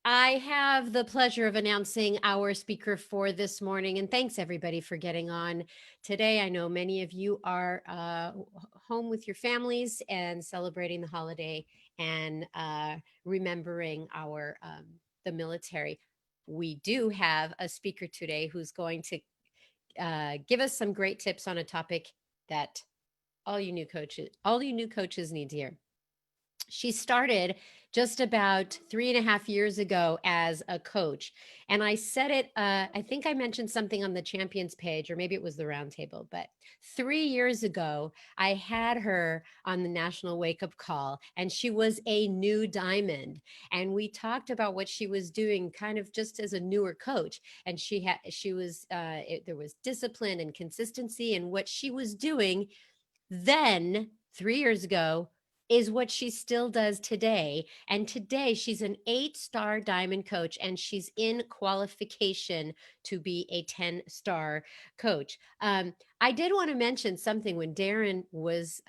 I have the pleasure of announcing our speaker for this morning, and thanks everybody for getting on today. I know many of you are home with your families and celebrating the holiday and remembering our the military. We do have a speaker today who's going to give us some great tips on a topic that all you new coaches need to hear. She started just about 3.5 years ago as a coach. And I said it, I think I mentioned something on the champions page, or maybe it was the roundtable, but 3 years ago, I had her on the National Wake Up Call, and she was a new diamond. And we talked about what she was doing kind of just as a newer coach. And there was discipline and consistency, and what she was doing then 3 years ago is what she still does today. And today she's an 8-star diamond coach, and she's in qualification to be a 10-star coach. I did want to mention something when Darren was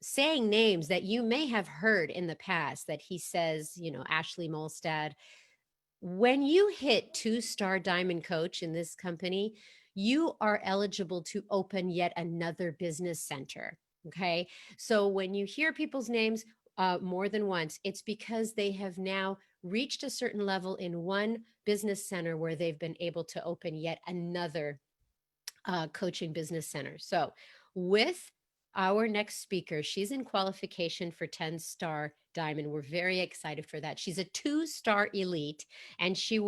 saying names that you may have heard in the past, that he says, Ashley Molstad. When you hit 2-star diamond coach in this company, you are eligible to open yet another business center. Okay. So when you hear people's names more than once, it's because they have now reached a certain level in one business center where they've been able to open yet another coaching business center. So with our next speaker, she's in qualification for 10-star diamond. We're very excited for that. She's a 2-star elite, and she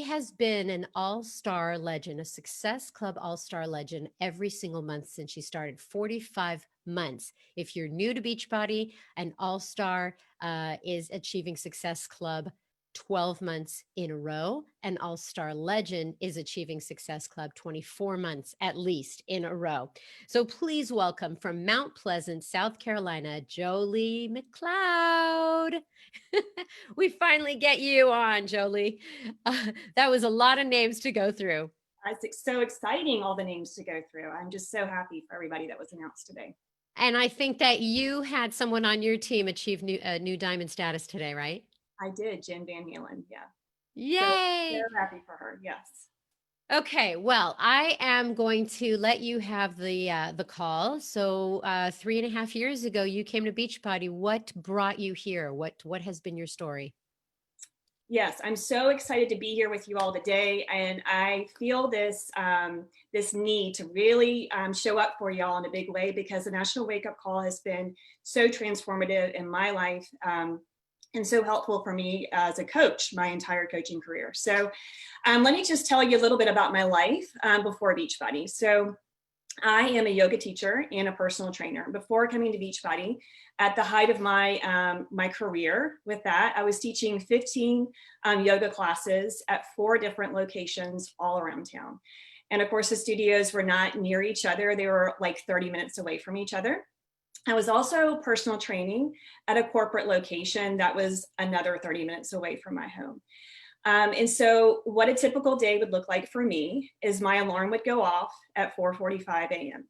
has been an all-star legend, a Success Club all-star legend every single month since she started, 45 months. If you're new to Beachbody, an all-star is achieving Success Club 12 months in a row. An all-star legend is achieving Success Club 24 months at least in a row. So please welcome from Mount Pleasant, South Carolina, Jolee McLeod. We finally get you on, Jolee. That was a lot of names to go through. It's so exciting, all the names to go through. I'm just so happy for everybody that was announced today. And I think that you had someone on your team achieve new diamond status today, right? I did, Jen Van Halen. Yeah. So Yay! happy for her. Yes. Okay, well, I am going to let you have the call. So 3.5 years ago, you came to Beachbody. What brought you here? What has been your story? Yes, I'm so excited to be here with you all today, and I feel this need to really show up for y'all in a big way, because the National Wake Up Call has been so transformative in my life, and so helpful for me as a coach my entire coaching career. So let me just tell you a little bit about my life before Beachbody. So I am a yoga teacher and a personal trainer. Before coming to Beachbody, at the height of my career with that, I was teaching 15 yoga classes at 4 different locations all around town. And of course, the studios were not near each other. They were like 30 minutes away from each other. I was also personal training at a corporate location that was another 30 minutes away from my home. And so what a typical day would look like for me is my alarm would go off at 4:45 a.m.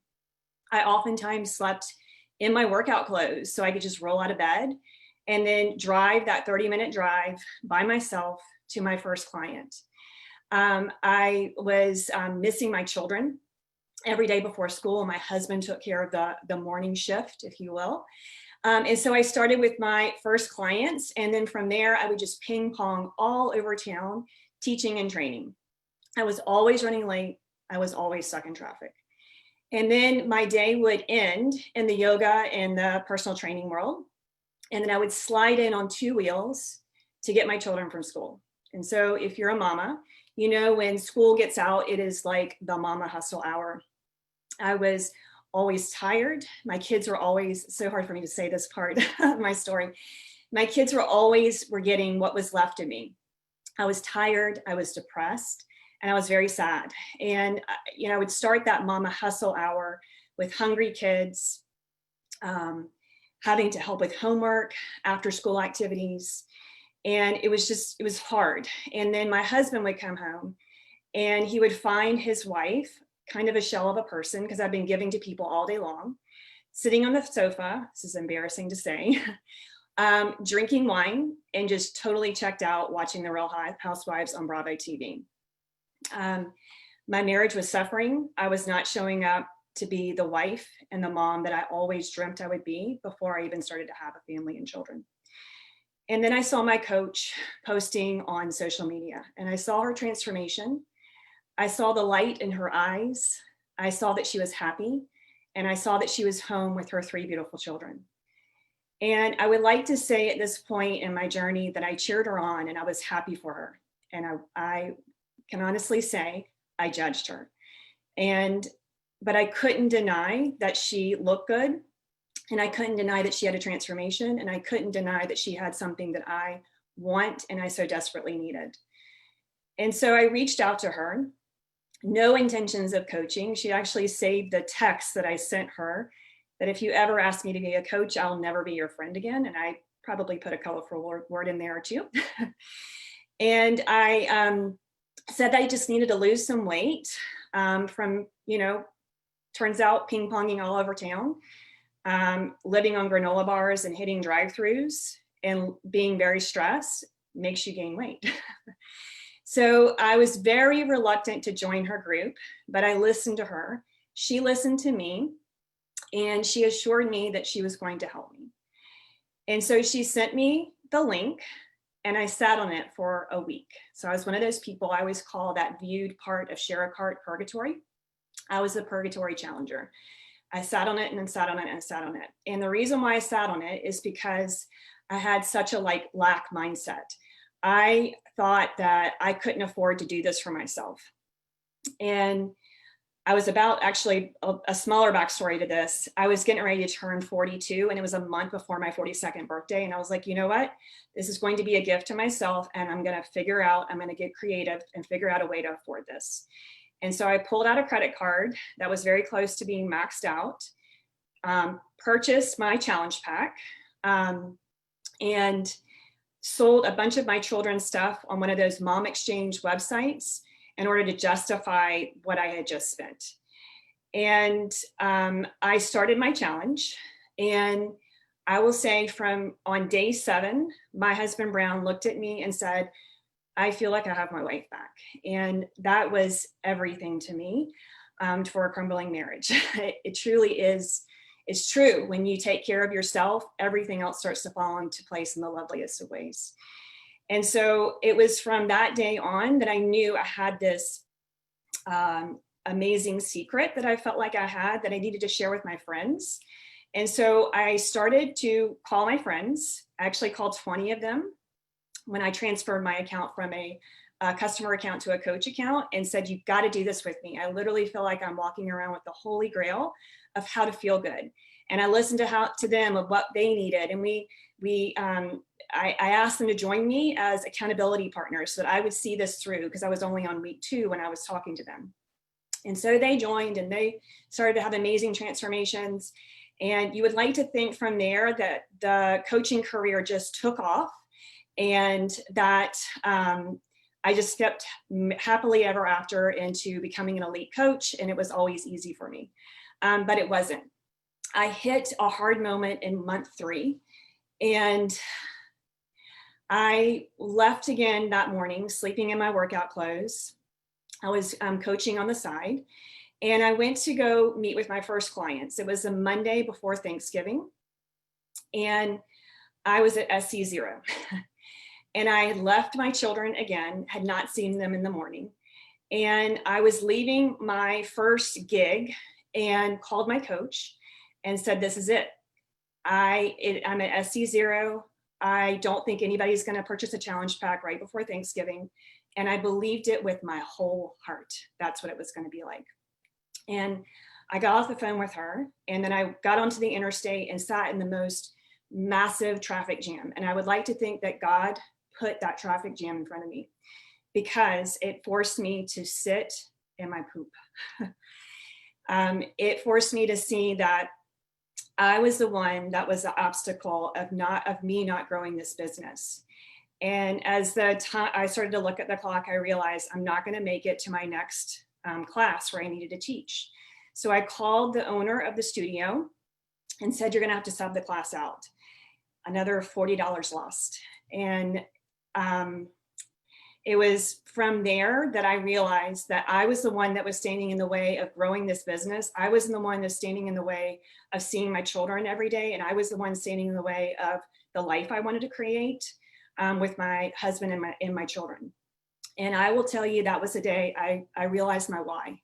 I oftentimes slept in my workout clothes so I could just roll out of bed and then drive that 30-minute drive by myself to my first client. I was missing my children every day before school. My husband took care of the morning shift, if you will. And so I started with my first clients, and then from there, I would just ping pong all over town, teaching and training. I was always running late. I was always stuck in traffic. And then my day would end in the yoga and the personal training world. And then I would slide in on 2 wheels to get my children from school. And so if you're a mama, you know, when school gets out, it is like the mama hustle hour. I was always tired. My kids were always, so hard for me to say this part of my story. My kids were getting what was left of me. I was tired, I was depressed, and I was very sad. And, I would start that mama hustle hour with hungry kids, having to help with homework, after school activities. And it was hard. And then my husband would come home and he would find his wife, kind of a shell of a person, because I've been giving to people all day long, sitting on the sofa. This is embarrassing to say. drinking wine and just totally checked out watching the Real Housewives on Bravo TV. My marriage was suffering. I was not showing up to be the wife and the mom that I always dreamt I would be before I even started to have a family and children. And then I saw my coach posting on social media, and I saw her transformation. I saw the light in her eyes. I saw that she was happy, and I saw that she was home with her 3 beautiful children. And I would like to say at this point in my journey that I cheered her on and I was happy for her. And I can honestly say I judged her. But I couldn't deny that she looked good. And I couldn't deny that she had a transformation. And I couldn't deny that she had something that I want and I so desperately needed. And so I reached out to her, no intentions of coaching. She actually saved the text that I sent her that if you ever ask me to be a coach, I'll never be your friend again. And I probably put a colorful word in there too. And I said that I just needed to lose some weight from, turns out ping ponging all over town, living on granola bars and hitting drive-throughs and being very stressed makes you gain weight. So I was very reluctant to join her group, but I listened to her. She listened to me, and she assured me that she was going to help me. And so she sent me the link, and I sat on it for a week. So I was one of those people I always call that viewed part of share a cart purgatory. I was a purgatory challenger. I sat on it and then sat on it and sat on it. And the reason why I sat on it is because I had such a lack mindset. I thought that I couldn't afford to do this for myself. And I was about, actually a smaller backstory to this. I was getting ready to turn 42 and it was a month before my 42nd birthday. And I was like, you know what? This is going to be a gift to myself, and I'm going to get creative and figure out a way to afford this. And so I pulled out a credit card that was very close to being maxed out, purchased my challenge pack, and sold a bunch of my children's stuff on one of those mom exchange websites in order to justify what I had just spent. And I started my challenge. And I will say from on day 7, my husband Brown looked at me and said, I feel like I have my life back. And that was everything to me for a crumbling marriage. It truly is. It's true. When you take care of yourself, everything else starts to fall into place in the loveliest of ways. And so it was from that day on that I knew I had this amazing secret that I felt like I had that I needed to share with my friends. And so I started to call my friends. I actually called 20 of them when I transferred my account from a customer account to a coach account and said, you've got to do this with me. I literally feel like I'm walking around with the holy grail of how to feel good. And I listened to them of what they needed. And I asked them to join me as accountability partners so that I would see this through, because I was only on week 2 when I was talking to them. And so they joined and they started to have amazing transformations. And you would like to think from there that the coaching career just took off and that I just stepped happily ever after into becoming an elite coach. And it was always easy for me. But it wasn't. I hit a hard moment in month 3, and I left again that morning, sleeping in my workout clothes. I was coaching on the side, and I went to go meet with my first clients. It was a Monday before Thanksgiving, and I was at SC0. And I had left my children again, had not seen them in the morning. And I was leaving my first gig and called my coach and said, this is it. I'm at SC0. I don't think anybody's going to purchase a challenge pack right before Thanksgiving. And I believed it with my whole heart. That's what it was going to be like. And I got off the phone with her, and then I got onto the interstate and sat in the most massive traffic jam. And I would like to think that God put that traffic jam in front of me because it forced me to sit in my poop. It forced me to see that I was the one that was the obstacle of me not growing this business. And as the time I started to look at the clock, I realized I'm not going to make it to my next class where I needed to teach. So I called the owner of the studio and said, you're going to have to sub the class out. another $40 lost. And it was from there that I realized that I was the one that was standing in the way of growing this business. I was the one that's standing in the way of seeing my children every day. And I was the one standing in the way of the life I wanted to create with my husband and my children. And I will tell you, that was the day I realized my why.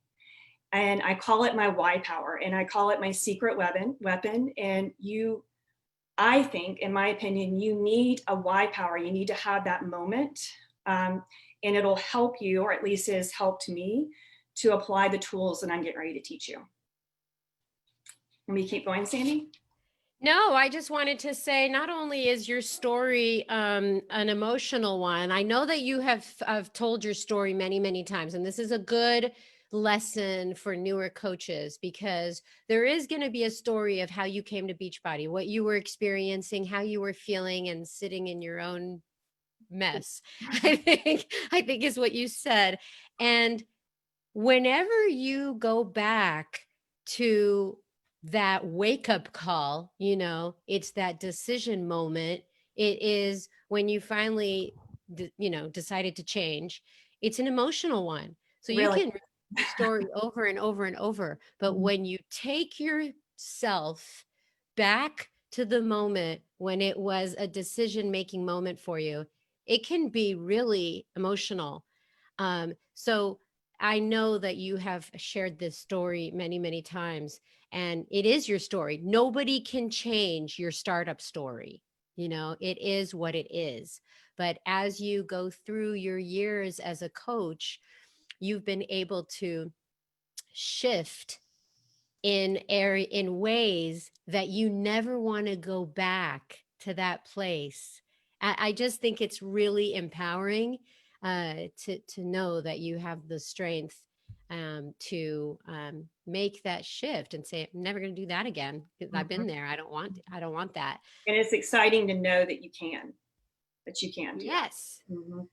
And I call it my why power, and I call it my secret weapon. And I think, in my opinion, you need a why power. You need to have that moment. And it'll help you, or at least it has helped me, to apply the tools that I'm getting ready to teach you. Let me keep going, Sandy. No, I just wanted to say, not only is your story an emotional one, I know that you have told your story many, many times, and this is a good lesson for newer coaches, because there is going to be a story of how you came to Beachbody, what you were experiencing, how you were feeling, and sitting in your own mess. I think is what you said. And whenever you go back to that wake up call, it's that decision moment. It is when you finally, decided to change. It's an emotional one. So you Really? can read the story over and over and over. But when you take yourself back to the moment when it was a decision making moment for you, it can be really emotional. So I know that you have shared this story many, many times, and it is your story. Nobody can change your startup story. It is what it is. But as you go through your years as a coach, you've been able to shift in ways that you never want to go back to that place. I just think it's really empowering to know that you have the strength to make that shift and say, I'm never going to do that again, because I've been there. I don't want that. And it's exciting to know that you can do that. Yes.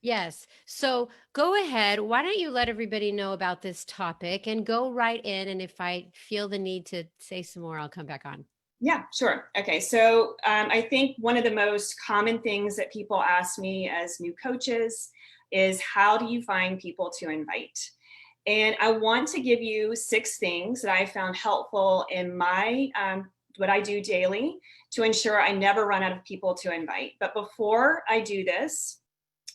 Yes. So go ahead. Why don't you let everybody know about this topic and go right in. And if I feel the need to say some more, I'll come back on. Yeah, sure. Okay. So I think one of the most common things that people ask me as new coaches is, how do you find people to invite? And I want to give you 6 things that I found helpful in my what I do daily to ensure I never run out of people to invite. But before I do this,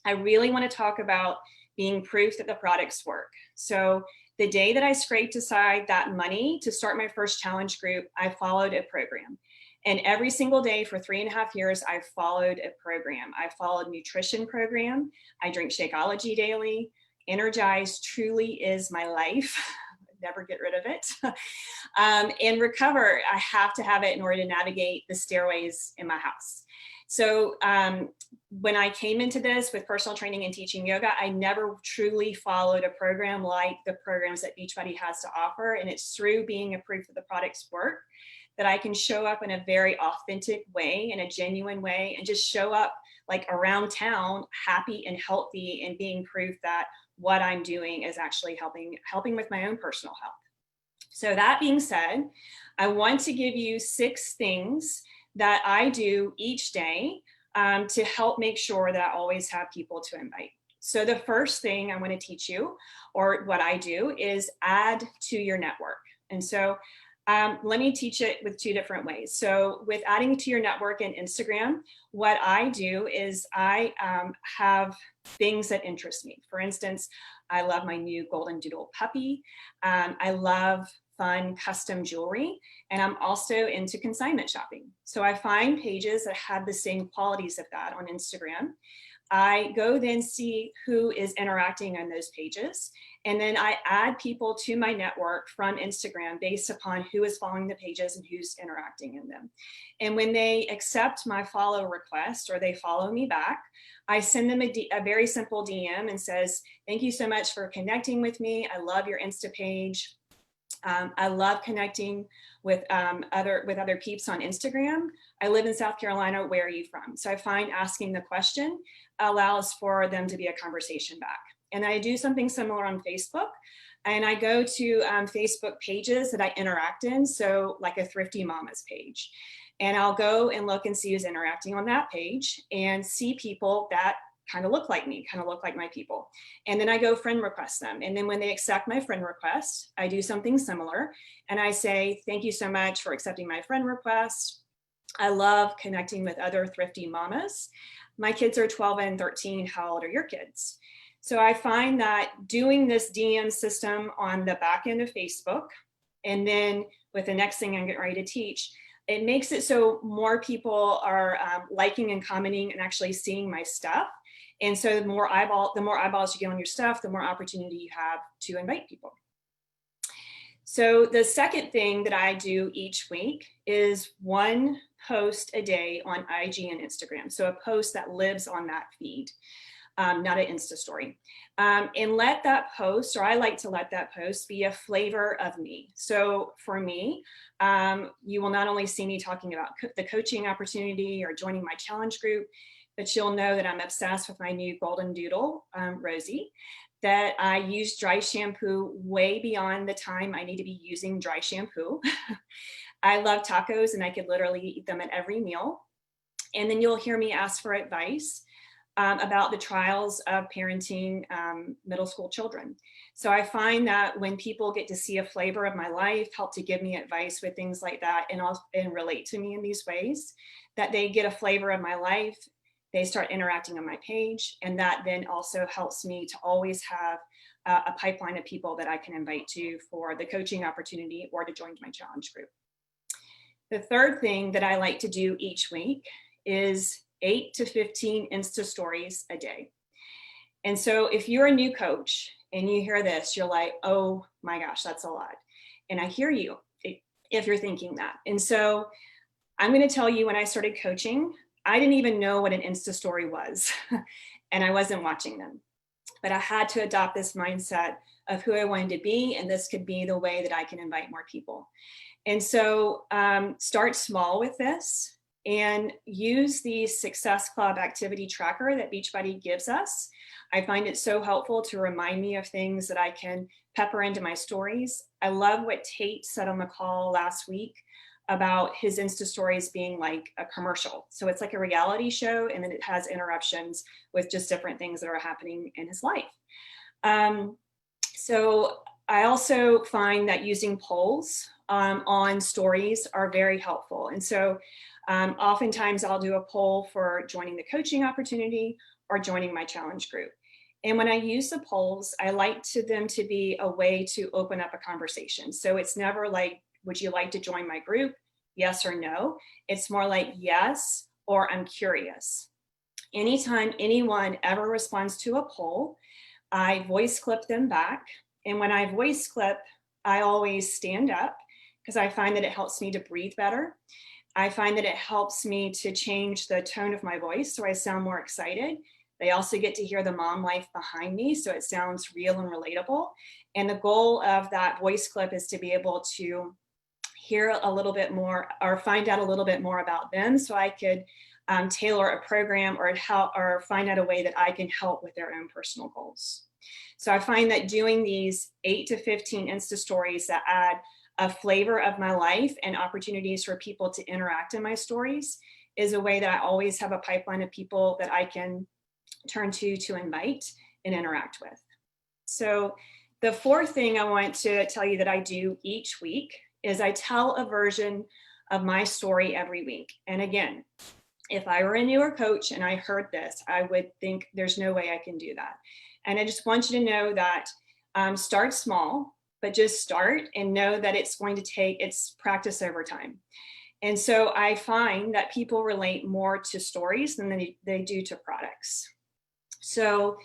I really want to talk about being proof that the products work. So the day that I scraped aside that money to start my first challenge group, I followed a program. And every single day for 3.5 years, I followed a program. I followed nutrition program. I drink Shakeology daily. Energize truly is my life. Never get rid of it. And Recover, I have to have it in order to navigate the stairways in my house. So when I came into this with personal training and teaching yoga, I never truly followed a program like the programs that Beachbody has to offer. And it's through being a proof that the products work that I can show up in a very authentic way, in a genuine way, and just show up like around town, happy and healthy, and being proof that what I'm doing is actually helping with my own personal health. So that being said, I want to give you 6 things that I do each day to help make sure that I always have people to invite. So the first thing I want to teach you, or what I do, is add to your network. And so let me teach it with 2 different ways. So with adding to your network in Instagram, what I do is I have things that interest me. For instance, I love my new golden doodle puppy. I love fun custom jewelry, and I'm also into consignment shopping. So I find pages that have the same qualities of that on Instagram. I go then see who is interacting on those pages, and then I add people to my network from Instagram based upon who is following the pages and who's interacting in them. And when they accept my follow request or they follow me back, I send them a very simple DM and says, thank you so much for connecting with me. I love your Insta page. I love connecting with other peeps on Instagram. I live in South Carolina. Where are you from? So I find asking the question allows for them to be a conversation back. And I do something similar on Facebook. And I go to Facebook pages that I interact in. So like a Thrifty Mamas page. And I'll go and look and see who's interacting on that page and see people that kind of look like me, kind of look like my people. And then I go friend request them. And then when they accept my friend request, I do something similar. And I say, thank you so much for accepting my friend request. I love connecting with other thrifty mamas. My kids are 12 and 13. How old are your kids? So I find that doing this DM system on the back end of Facebook, and then with the next thing I'm getting ready to teach, it makes it so more people are liking and commenting and actually seeing my stuff. And so the more eyeballs you get on your stuff, the more opportunity you have to invite people. So the second thing that I do each week is one post a day on IG and Instagram. So a post that lives on that feed, not an Insta story. And let that post, or I like to let that post be a flavor of me. So for me, you will not only see me talking about the coaching opportunity or joining my challenge group, but you'll know that I'm obsessed with my new golden doodle, Rosie, that I use dry shampoo way beyond the time I need to be using dry shampoo. I love tacos and I could literally eat them at every meal. And then you'll hear me ask for advice about the trials of parenting middle school children. So I find that when people get to see a flavor of my life, help to give me advice with things like that, and relate to me in these ways, that they get a flavor of my life, they start interacting on my page, and that then also helps me to always have a pipeline of people that I can invite to for the coaching opportunity or to join my challenge group. The third thing that I like to do each week is 8 to 15 Insta stories a day. And so if you're a new coach and you hear this, you're like, oh my gosh, that's a lot. And I hear you if you're thinking that. And so I'm going to tell you, when I started coaching, I didn't even know what an Insta story was, and I wasn't watching them. But I had to adopt this mindset of who I wanted to be, and this could be the way that I can invite more people. And so start small with this and use the Success Club activity tracker that Beachbody gives us. I find it so helpful to remind me of things that I can pepper into my stories. I love what Tate said on the call last week about his Insta stories being like a commercial. So it's like a reality show, and then it has interruptions with just different things that are happening in his life. So I also find that using polls on stories are very helpful. And so oftentimes I'll do a poll for joining the coaching opportunity or joining my challenge group. And when I use the polls, I like them to be a way to open up a conversation. So it's never like, would you like to join my group? Yes or no. It's more like yes, or I'm curious. Anytime anyone ever responds to a poll, I voice clip them back. And when I voice clip, I always stand up because I find that it helps me to breathe better. I find that it helps me to change the tone of my voice so I sound more excited. They also get to hear the mom life behind me, so it sounds real and relatable. And the goal of that voice clip is to be able to hear a little bit more or find out a little bit more about them, so I could tailor a program or find out a way that I can help with their own personal goals. So I find that doing these 8 to 15 Insta stories that add a flavor of my life and opportunities for people to interact in my stories is a way that I always have a pipeline of people that I can turn to invite and interact with. So the fourth thing I want to tell you that I do each week is I tell a version of my story every week. And again, if I were a newer coach and I heard this, I would think there's no way I can do that. And I just want you to know that start small, but just start and know that it's going to take its practice over time. And so I find that people relate more to stories than they do to products. So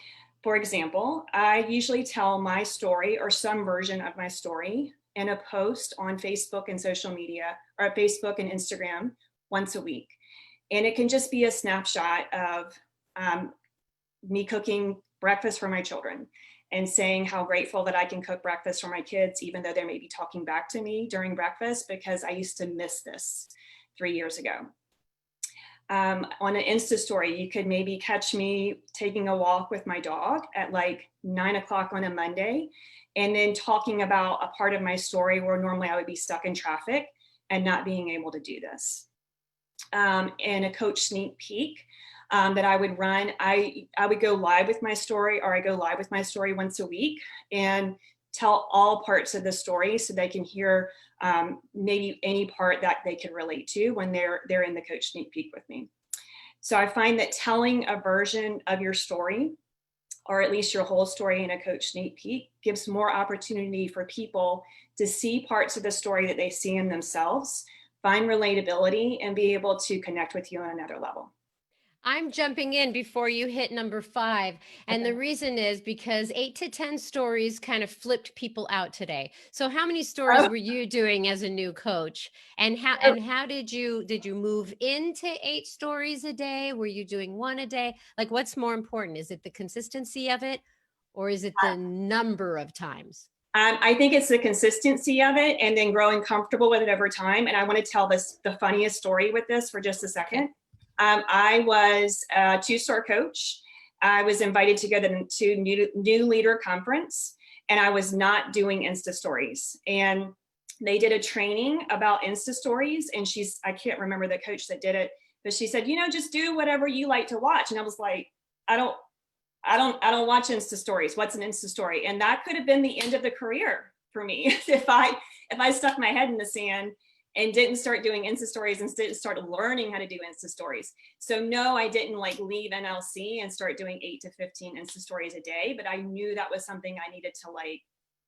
for example, I usually tell my story or some version of my story in a post on Facebook and social media, or Facebook and Instagram once a week. And it can just be a snapshot of me cooking breakfast for my children and saying how grateful that I can cook breakfast for my kids, even though they may be talking back to me during breakfast, because I used to miss this 3 years ago. On an Insta story, you could maybe catch me taking a walk with my dog at like 9 o'clock on a Monday, and then talking about a part of my story where normally I would be stuck in traffic and not being able to do this. and a coach sneak peek that I would run. I would go live with my story, or I go live with my story once a week and tell all parts of the story so they can hear maybe any part that they can relate to when they're in the coach sneak peek with me. So I find that telling a version of your story, or at least your whole story in a coach sneak peek, gives more opportunity for people to see parts of the story that they see in themselves, find relatability, and be able to connect with you on another level. I'm jumping in before you hit number 5. And Okay. the reason is because 8 to 10 stories kind of flipped people out today. So how many stories Oh, were you doing as a new coach? And how did you move into 8 stories a day? Were you doing one a day? Like, what's more important? Is it the consistency of it, or is it the number of times? I think it's the consistency of it and then growing comfortable with it over time. And I want to tell the funniest story with this for just a Okay. second. I was a two-star coach. I was invited to go to new leader conference, and I was not doing Insta stories. And they did a training about Insta stories, and I can't remember the coach that did it, but she said, just do whatever you like to watch. And I was like, I don't I don't watch Insta stories. What's an Insta story? And that could have been the end of the career for me if I stuck my head in the sand and didn't start doing Insta stories and didn't start learning how to do Insta stories. So no, I didn't like leave NLC and start doing 8 to 15 Insta stories a day, but I knew that was something I needed to like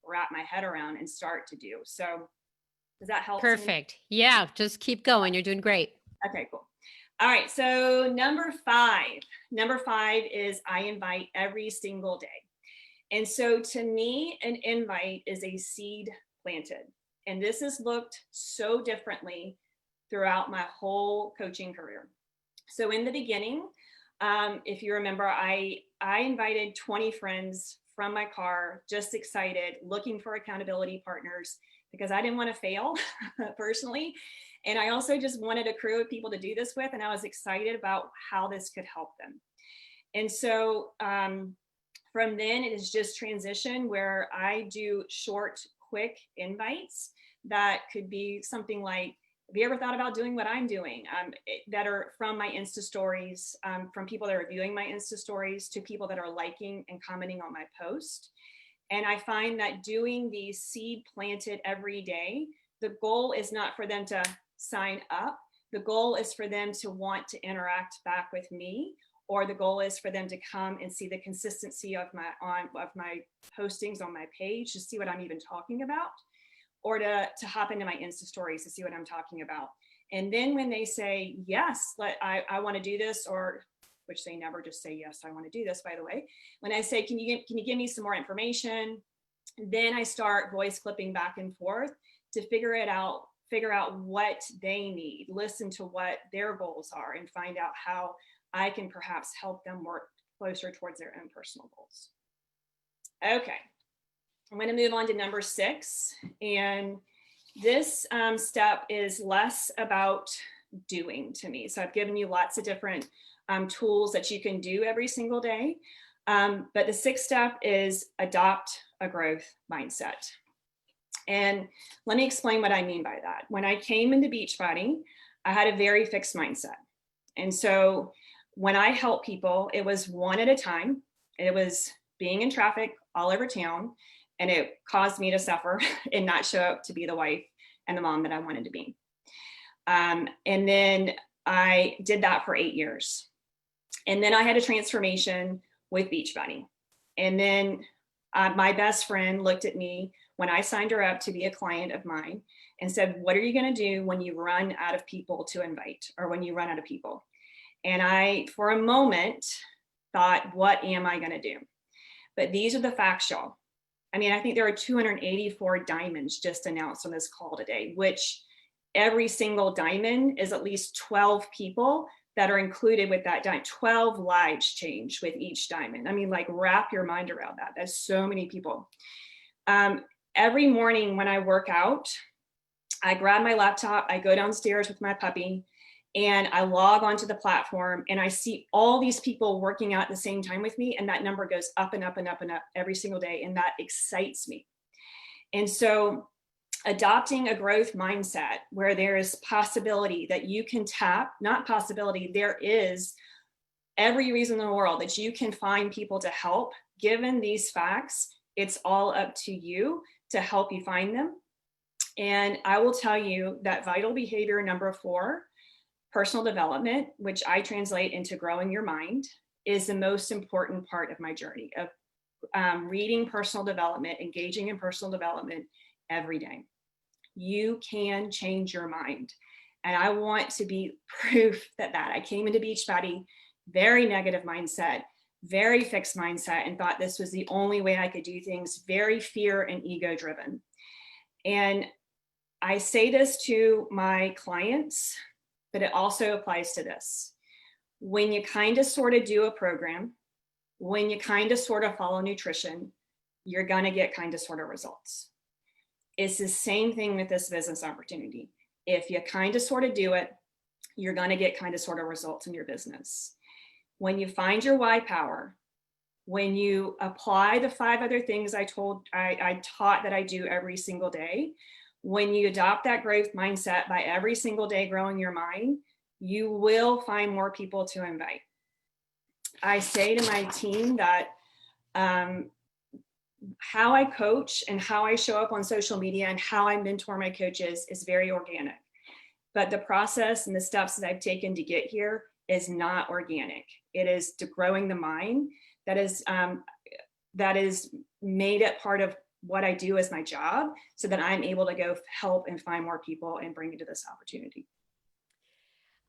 wrap my head around and start to do. So does that help some? Perfect. Yeah, just keep going. You're doing great. Okay, cool. All right, so number five. Number 5 is I invite every single day. And so to me, an invite is a seed planted. And this has looked so differently throughout my whole coaching career. So in the beginning, if you remember, I invited 20 friends from my car, just excited, looking for accountability partners because I didn't want to fail personally. And I also just wanted a crew of people to do this with. And I was excited about how this could help them. And so from then, it is just transition where I do short, quick invites that could be something like, have you ever thought about doing what I'm doing? That are from my Insta stories, from people that are viewing my Insta stories to people that are liking and commenting on my post. And I find that doing these seed planted every day, the goal is not for them to sign up. The goal is for them to want to interact back with me, or the goal is for them to come and see the consistency of my postings on my page to see what I'm even talking about, or to hop into my Insta stories to see what I'm talking about. And then when they say, yes, I want to do this, or which they never just say, yes, I want to do this, by the way. When I say, can you give me some more information? Then I start voice clipping back and forth to figure out what they need, listen to what their goals are, and find out how I can perhaps help them work closer towards their own personal goals. Okay, I'm going to move on to number 6. And this step is less about doing to me. So I've given you lots of different tools that you can do every single day. But the 6th step is adopt a growth mindset. And let me explain what I mean by that. When I came into Beachbody, I had a very fixed mindset. And so when I help people, it was one at a time. It was being in traffic all over town, and it caused me to suffer and not show up to be the wife and the mom that I wanted to be. And then I did that for 8 years. And then I had a transformation with Beachbody. And then my best friend looked at me when I signed her up to be a client of mine and said, what are you going to do when you run out of people to invite, or when you run out of people? And I, for a moment, thought, what am I going to do? But these are the facts, y'all. I mean, I think there are 284 diamonds just announced on this call today, which every single diamond is at least 12 people that are included with that diamond. 12 lives change with each diamond. I mean, like, wrap your mind around that. That's so many people. Every morning when I work out, I grab my laptop, I go downstairs with my puppy, and I log onto the platform, and I see all these people working out at the same time with me. And that number goes up and up and up and up every single day. And that excites me. And so adopting a growth mindset where there is possibility that you can tap, not possibility, there is every reason in the world that you can find people to help. Given these facts, it's all up to you to help you find them. And I will tell you that vital behavior number 4, personal development, which I translate into growing your mind, is the most important part of my journey of reading personal development, engaging in personal development every day. You can change your mind. And I want to be proof that I came into Beachbody, very negative mindset, very fixed mindset, and thought this was the only way I could do things, very fear and ego driven. And I say this to my clients, but it also applies to this. When you kind of sort of do a program, when you kind of sort of follow nutrition, you're going to get kind of sort of results. It's the same thing with this business opportunity. If you kind of sort of do it, you're going to get kind of sort of results in your business. When you find your why power, when you apply the 5 other things I taught that I do every single day, when you adopt that growth mindset by every single day growing your mind, you will find more people to invite. I say to my team that how I coach and how I show up on social media and how I mentor my coaches is very organic. But the process and the steps that I've taken to get here is not organic. It is to growing the mind that is made it part of what I do as my job so that I'm able to go help and find more people and bring it to this opportunity.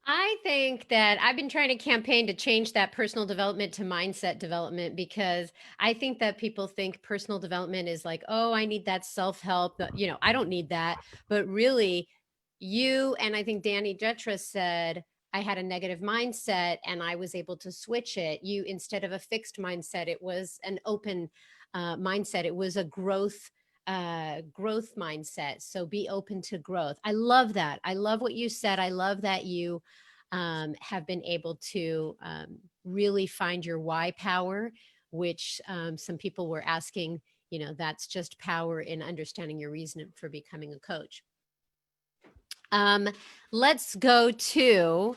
I think that I've been trying to campaign to change that personal development to mindset development, because I think that people think personal development is like, oh, I need that self-help. I don't need that. But really, and I think Danny Jetra said, I had a negative mindset and I was able to switch it. Instead of a fixed mindset, it was an open mindset. It was a growth mindset. So be open to growth. I love that. I love what you said. I love that you have been able to really find your why power, which some people were asking, that's just power in understanding your reason for becoming a coach. Let's go to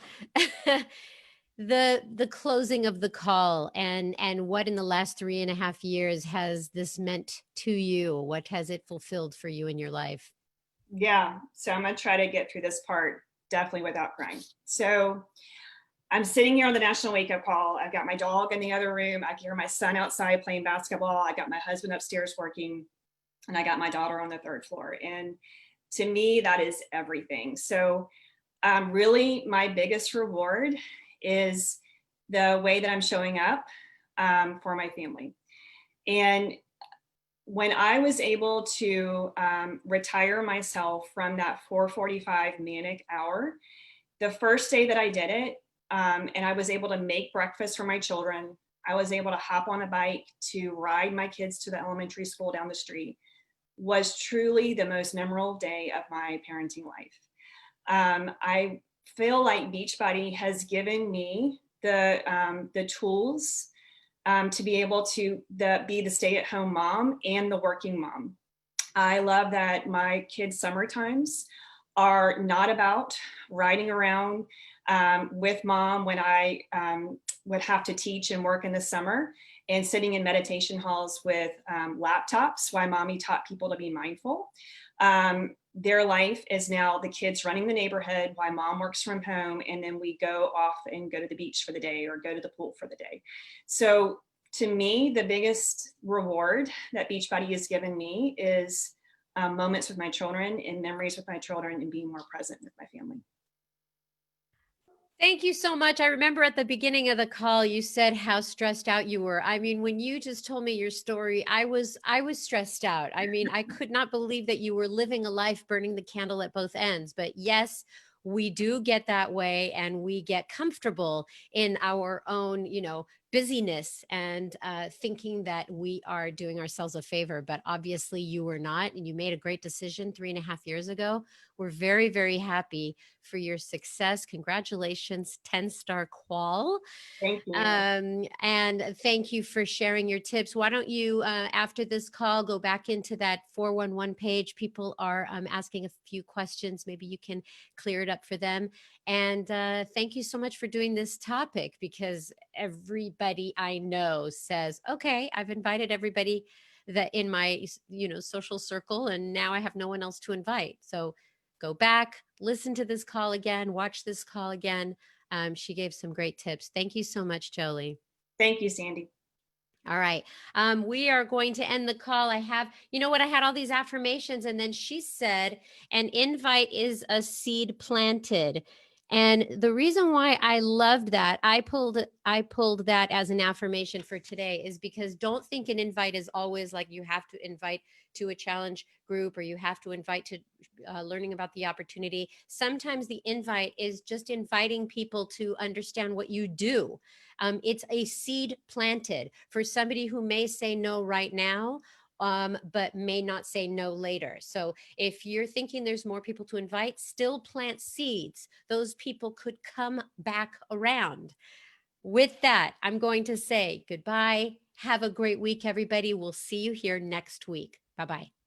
the closing of the call, and what in the last 3.5 years has this meant to you? What has it fulfilled for you in your life? Yeah, so I'm gonna try to get through this part definitely without crying. So I'm sitting here on the national wake up call. I've got my dog in the other room. I can hear my son outside playing basketball. I got my husband upstairs working, and I got my daughter on the 3rd floor. And to me, that is everything. So really my biggest reward is the way that I'm showing up for my family. And when I was able to retire myself from that 4:45 manic hour, the first day that I did it, and I was able to make breakfast for my children, I was able to hop on a bike to ride my kids to the elementary school down the street, was truly the most memorable day of my parenting life. I feel like Beachbody has given me the tools to be able to be the stay-at-home mom and the working mom. I love that my kids' summer times are not about riding around with mom when I would have to teach and work in the summer, and sitting in meditation halls with laptops while mommy taught people to be mindful. Their life is now the kids running the neighborhood while mom works from home, and then we go off and go to the beach for the day or go to the pool for the day. So to me, the biggest reward that Beachbody has given me is moments with my children and memories with my children and being more present with my family. Thank you so much. I remember at the beginning of the call, you said how stressed out you were. I mean, when you just told me your story, I was stressed out. I mean, I could not believe that you were living a life burning the candle at both ends. But yes, we do get that way, and we get comfortable in our own, busyness and thinking that we are doing ourselves a favor, but obviously you were not, and you made a great decision 3.5 years ago. We're very, very happy for your success. Congratulations, 10-star qual. Thank you. And thank you for sharing your tips. Why don't you, after this call, go back into that 411 page? People are asking a few questions. Maybe you can clear it up for them. And thank you so much for doing this topic, because everybody I know says, okay, I've invited everybody that in my social circle, and now I have no one else to invite. So go back, listen to this call again, watch this call again. She gave some great tips. Thank you so much, Jolie. Thank you, Sandy. All right. We are going to end the call. I have, you know what? I had all these affirmations, and then she said, an invite is a seed planted. And the reason why I loved that, I pulled that as an affirmation for today, is because don't think an invite is always like you have to invite to a challenge group, or you have to invite to learning about the opportunity. Sometimes the invite is just inviting people to understand what you do. It's a seed planted for somebody who may say no right now, but may not say no later. So if you're thinking there's more people to invite, still plant seeds. Those people could come back around. With that, I'm going to say goodbye. Have a great week, everybody. We'll see you here next week. Bye bye.